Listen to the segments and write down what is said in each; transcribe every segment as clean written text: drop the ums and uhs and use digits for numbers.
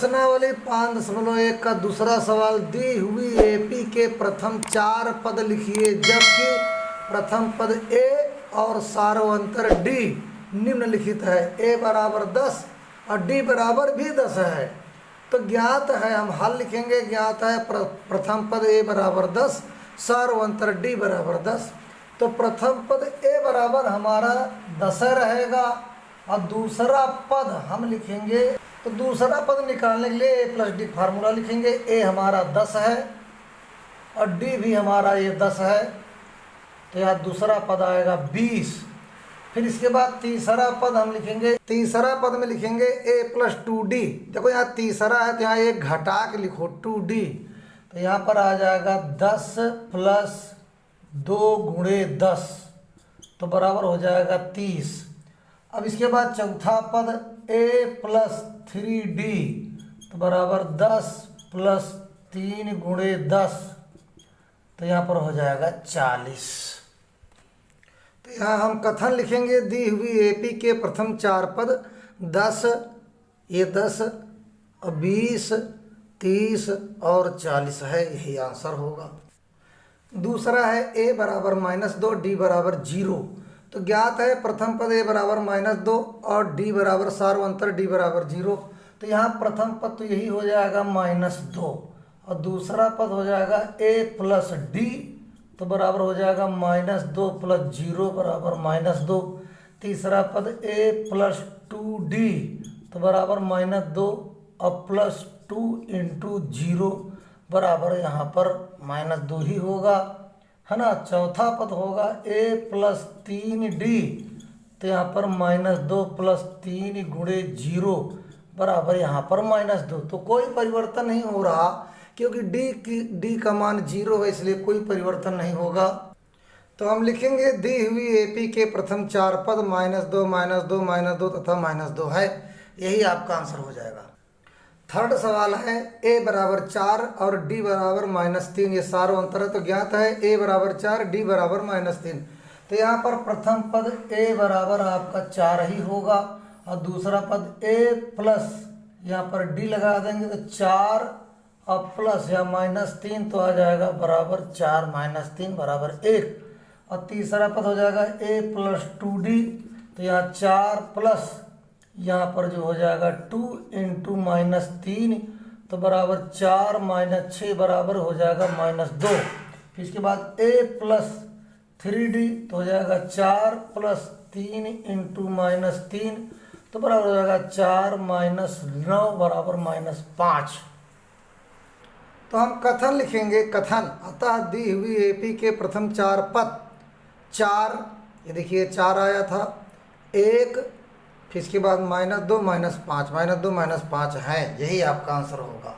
प्रश्नावली 5.1 का दूसरा सवाल, दी हुई एपी के प्रथम 4 पद लिखिए जबकि प्रथम पद ए और सार्वंतर डी निम्नलिखित है। ए बराबर 10 और डी बराबर भी 10 है। तो ज्ञात है, हम हल लिखेंगे। ज्ञात है प्रथम पद ए बराबर 10, सार्वंतर डी बराबर 10। तो प्रथम पद ए बराबर हमारा 10 रहेगा और दूसरा पद हम लिखेंगे। तो दूसरा पद निकालने के लिए ए प्लस डी फार्मूला लिखेंगे। ए हमारा 10 है और डी भी हमारा ये 10 है, तो यहाँ दूसरा पद आएगा 20। फिर इसके बाद तीसरा पद हम लिखेंगे। तीसरा पद में लिखेंगे ए प्लस 2d। देखो यहाँ तीसरा है तो यहाँ एक घटा के लिखो 2d, तो यहाँ पर आ जाएगा 10 प्लस 2 गुणे 10, तो बराबर हो जाएगा 30। अब इसके बाद चौथा पद a प्लस 3d, तो बराबर 10 प्लस 3 गुणे 10, तो यहाँ पर हो जाएगा 40। तो यहाँ हम कथन लिखेंगे। दी हुई एपी के प्रथम 4 पद 10, ये 10 और 20, 30 और 40 है, यही आंसर होगा। दूसरा है a बराबर -2, डी बराबर 0। तो ज्ञात है प्रथम पद a बराबर -2 और d बराबर सार्वंतर d बराबर 0। तो यहाँ प्रथम पद तो यही हो जाएगा -2 और दूसरा पद हो जाएगा a प्लस d, तो बराबर हो जाएगा -2 प्लस 0 बराबर -2। तीसरा पद a प्लस 2d, तो बराबर -2 और प्लस 2 इंटू 0 बराबर यहाँ पर -2 ही होगा, है ना। चौथा पद होगा a प्लस 3d, तो यहाँ पर -2 प्लस 3 गुणे 0 बराबर यहाँ पर -2। तो कोई परिवर्तन नहीं हो रहा क्योंकि d का मान 0 है, इसलिए कोई परिवर्तन नहीं होगा। तो हम लिखेंगे दी हुई एपी के प्रथम 4 पद -2, -2, -2 तथा -2 है, यही आपका आंसर हो जाएगा। थर्ड सवाल है a बराबर 4 और d बराबर -3, ये सार्वंतर है। तो ज्ञात है a बराबर 4, d बराबर -3। तो यहाँ पर प्रथम पद a बराबर आपका 4 ही होगा और दूसरा पद a प्लस यहाँ पर d लगा देंगे तो 4 और प्लस या -3, तो आ जाएगा बराबर 4 -3 बराबर 1। और तीसरा पद हो जाएगा a प्लस 2d, तो यहाँ 4 प्लस यहाँ पर जो हो जाएगा 2 इंटू -3, तो बराबर 4 -6 बराबर हो जाएगा -2। फिर इसके बाद a प्लस 3d, तो हो जाएगा 4 प्लस 3 इंटू -3, तो बराबर हो जाएगा 4 -9 बराबर -5। तो हम कथन लिखेंगे। कथन, अतः दी हुई एपी के प्रथम 4 पद 4, ये देखिए 4 आया था, 1, फिर इसके बाद -2 -5, -2 -5 है, यही आपका आंसर होगा।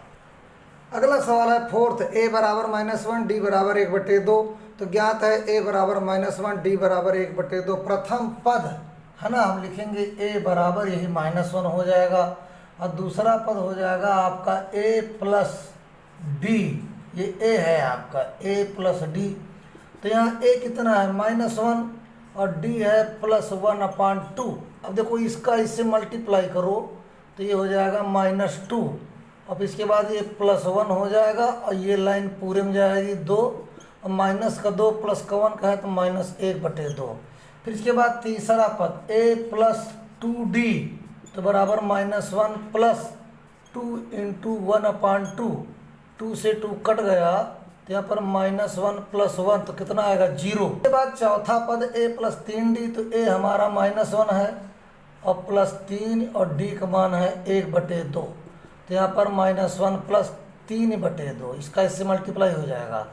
अगला सवाल है फोर्थ, a बराबर -1, d बराबर 1/2। तो ज्ञात है a बराबर -1, d बराबर 1/2। प्रथम पद है ना, हम लिखेंगे a बराबर यही -1 हो जाएगा और दूसरा पद हो जाएगा आपका a प्लस d, ये a है आपका a प्लस d। तो यहाँ a कितना है -1 और d है +1/2। अब देखो इसका इससे मल्टीप्लाई करो तो ये हो जाएगा -2, अब इसके बाद ये +1 हो जाएगा और ये लाइन पूरे में जाएगी 2 और माइनस का 2 प्लस का 1 का है तो -1/2। फिर इसके बाद तीसरा पद a प्लस 2d, तो बराबर -1 प्लस 2 इंटू 1/2, 2 से 2 कट गया तो यहाँ पर -1 प्लस 1, तो कितना आएगा 0। इसके बाद चौथा पद a प्लस 3d, तो a हमारा -1 है और +3 और d का मान है 1/2, तो यहाँ पर -1 प्लस 3/2, इसका इससे मल्टीप्लाई हो जाएगा,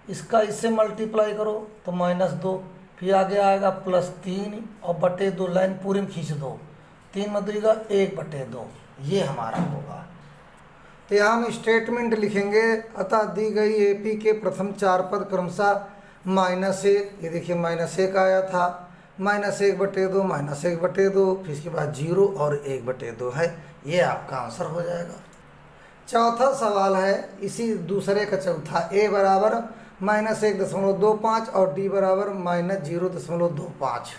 इसका इससे मल्टीप्लाई करो तो -2, फिर आगे आएगा +3 और /2, लाइन पूरी में खींच दो, 3 में 2 का 1/2, ये हमारा होगा। तो यहाँ हम स्टेटमेंट लिखेंगे। अतः दी गई एपी के प्रथम 4 पद क्रमशः -1, ये देखिए -1 आया था, -1/2, -1/2, फिर इसके बाद 0 और 1/2 है, ये आपका आंसर हो जाएगा। चौथा सवाल है इसी दूसरे का चौथा, a बराबर -1.25 और d बराबर -0.25।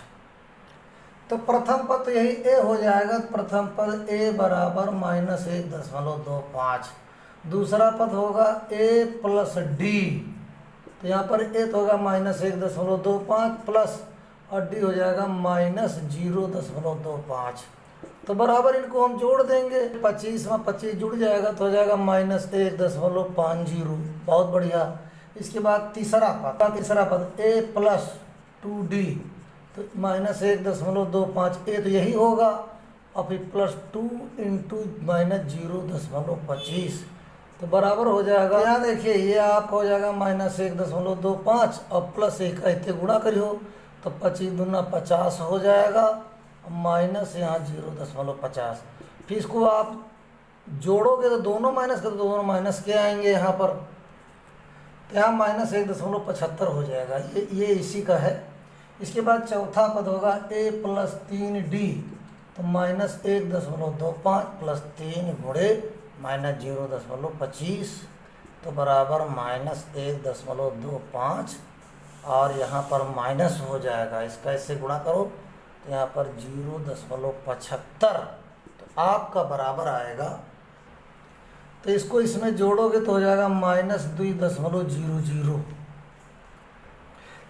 तो प्रथम पद तो यही ए हो जाएगा। प्रथम पद ए बराबर -1.25। दूसरा पद होगा ए प्लस डी, तो यहाँ पर ए तो होगा -1.25 प्लस और डी हो जाएगा -0.25। तो बराबर इनको हम जोड़ देंगे, 25 में 25 जुड़ जाएगा तो हो जाएगा -1.50। बहुत बढ़िया। इसके बाद तीसरा पद ए प्लस 2d, तो -1.25 ए तो यही होगा और फिर प्लस 2 इंटू -0.25, तो बराबर हो जाएगा। यहाँ देखिए ये आप हो जाएगा -1.25 और प्लस 1 ऐसे गुणा करियो तो 25 दूना 50 हो जाएगा, माइनस यहाँ 0.50। फिर इसको आप जोड़ोगे तो दोनों माइनस कर, दोनों माइनस के आएंगे यहाँ पर, तो यहाँ -1.75 हो जाएगा। ये इसी का है। इसके बाद चौथा पद होगा ए प्लस 3d, तो -1.25 प्लस 3 गुणे -0.25, तो बराबर -1.25 और यहाँ पर माइनस हो जाएगा। इसका इससे गुणा करो तो यहाँ पर 0.75, तो आपका बराबर आएगा। तो इसको इसमें जोड़ोगे तो हो जाएगा -2.00।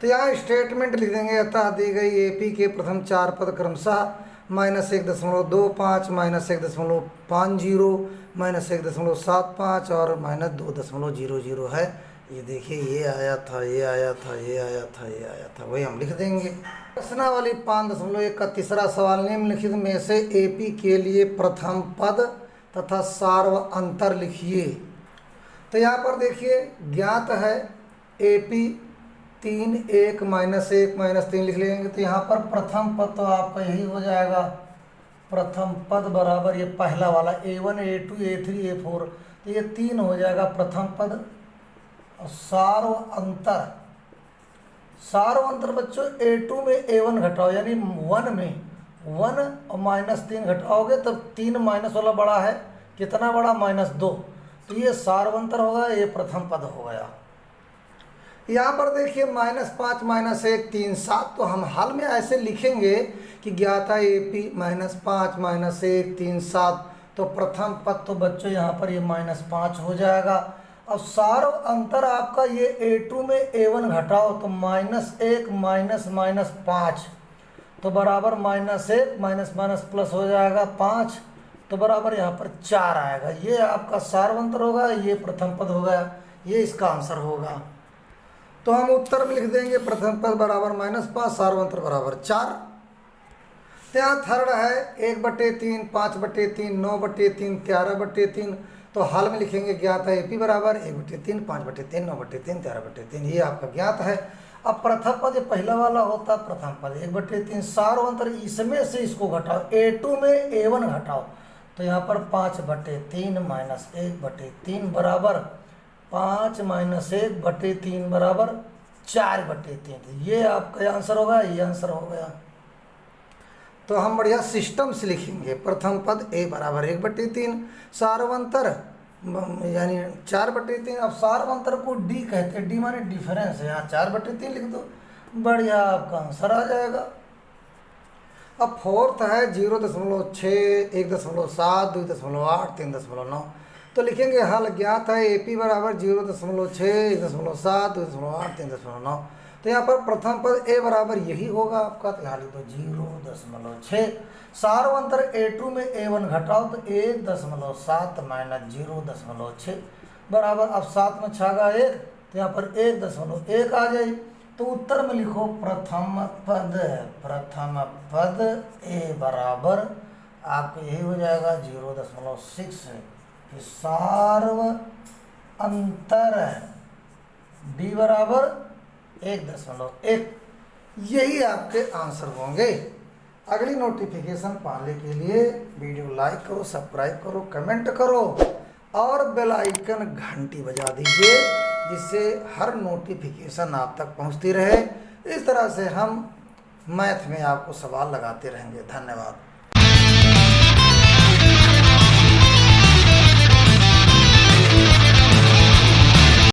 तो यहाँ स्टेटमेंट लिख देंगे, अतः दी गई एपी के प्रथम 4 पद क्रमशः -1.25, -1.50, -1.75 और -2.00 है। ये देखिए ये आया था, ये आया था, ये आया था, ये आया था, वही हम लिख देंगे। प्रश्नावली 5.1 का तीसरा सवाल, निम्नलिखित में से एपी के लिए प्रथम पद तथा सार्व अंतर लिखिए। तो यहाँ पर देखिए ज्ञात है एपी 3 1 -1 -3 लिख लेंगे। तो यहाँ पर प्रथम पद तो आपका यही हो जाएगा, प्रथम पद बराबर ये पहला वाला A1 A2 A3 A4, तो ये 3 हो जाएगा प्रथम पद। और सार्व अंतर बच्चों A2 में A1 घटाओ, यानी 1 में 1 और -3 घटाओगे तब 3 माइनस वाला बड़ा है, कितना बड़ा -2, तो ये सार्व अंतर होगा, ये प्रथम पद हो गया। यहाँ पर देखिए -5 -1 3 7, तो हम हल में ऐसे लिखेंगे कि ज्ञाता एपी -5 -1 3 7, तो प्रथम पद तो बच्चों यहाँ पर ये -5 हो जाएगा। अब सार्व अंतर आपका ये A2 में A1 घटाओ तो -1 -5, तो बराबर -1 माइनस प्लस हो जाएगा 5, तो बराबर यहाँ पर 4 आएगा। ये आपका सार्व अंतर होगा, ये प्रथम पद हो गया, ये इसका आंसर होगा। तो हम उत्तर में लिख देंगे प्रथम पद बराबर -5, सार्वंतर बराबर 4। तो यहाँ थर्ड है 1/3 5/3 9/3 11/3, तो हल में लिखेंगे ज्ञात है एपी बराबर 1/3 5/3 9/3 11/3, ये आपका ज्ञात है। अब प्रथम पद पहला वाला होता प्रथम पद 1/3, सार्वंतर इसमें से इसको घटाओ, A2 में A1 घटाओ, तो यहाँ पर 5/3 -1/3 बराबर 5 -1/3 बराबर 4/3, ये आपका आंसर होगा, ये आंसर हो गया। तो हम बढ़िया सिस्टम से लिखेंगे, प्रथम पद ए बराबर 1/3, सार्वंतर यानी 4/3। अब सार्वंतर को डी कहते हैं, डी माने डिफरेंस है, यहाँ 4/3 लिख दो, बढ़िया आपका आंसर आ जाएगा। अब फोर्थ है 0.6 1.7 2.8 3.9, तो लिखेंगे हल ज्ञात है एपी बराबर 0.6 1.7 2.8 3.9, तो यहाँ पर प्रथम पद ए बराबर यही होगा आपका, तो यहाँ लिख दो 0.6। सार्वंतर A2 में A1 घटाओ तो 1.7 -0.6 बराबर, अब 7 में 6 का 1, तो यहाँ पर 1.1 आ जाए, तो उत्तर में लिखो प्रथम पद ए बराबर आपको यही हो जाएगा 0.6। फिर सार्व अंतर डी बराबर 1.1, यही आपके आंसर होंगे। अगली नोटिफिकेशन पाने के लिए वीडियो लाइक करो, सब्सक्राइब करो, कमेंट करो और बेल आइकन घंटी बजा दीजिए, जिससे हर नोटिफिकेशन आप तक पहुंचती रहे। इस तरह से हम मैथ में आपको सवाल लगाते रहेंगे। धन्यवाद।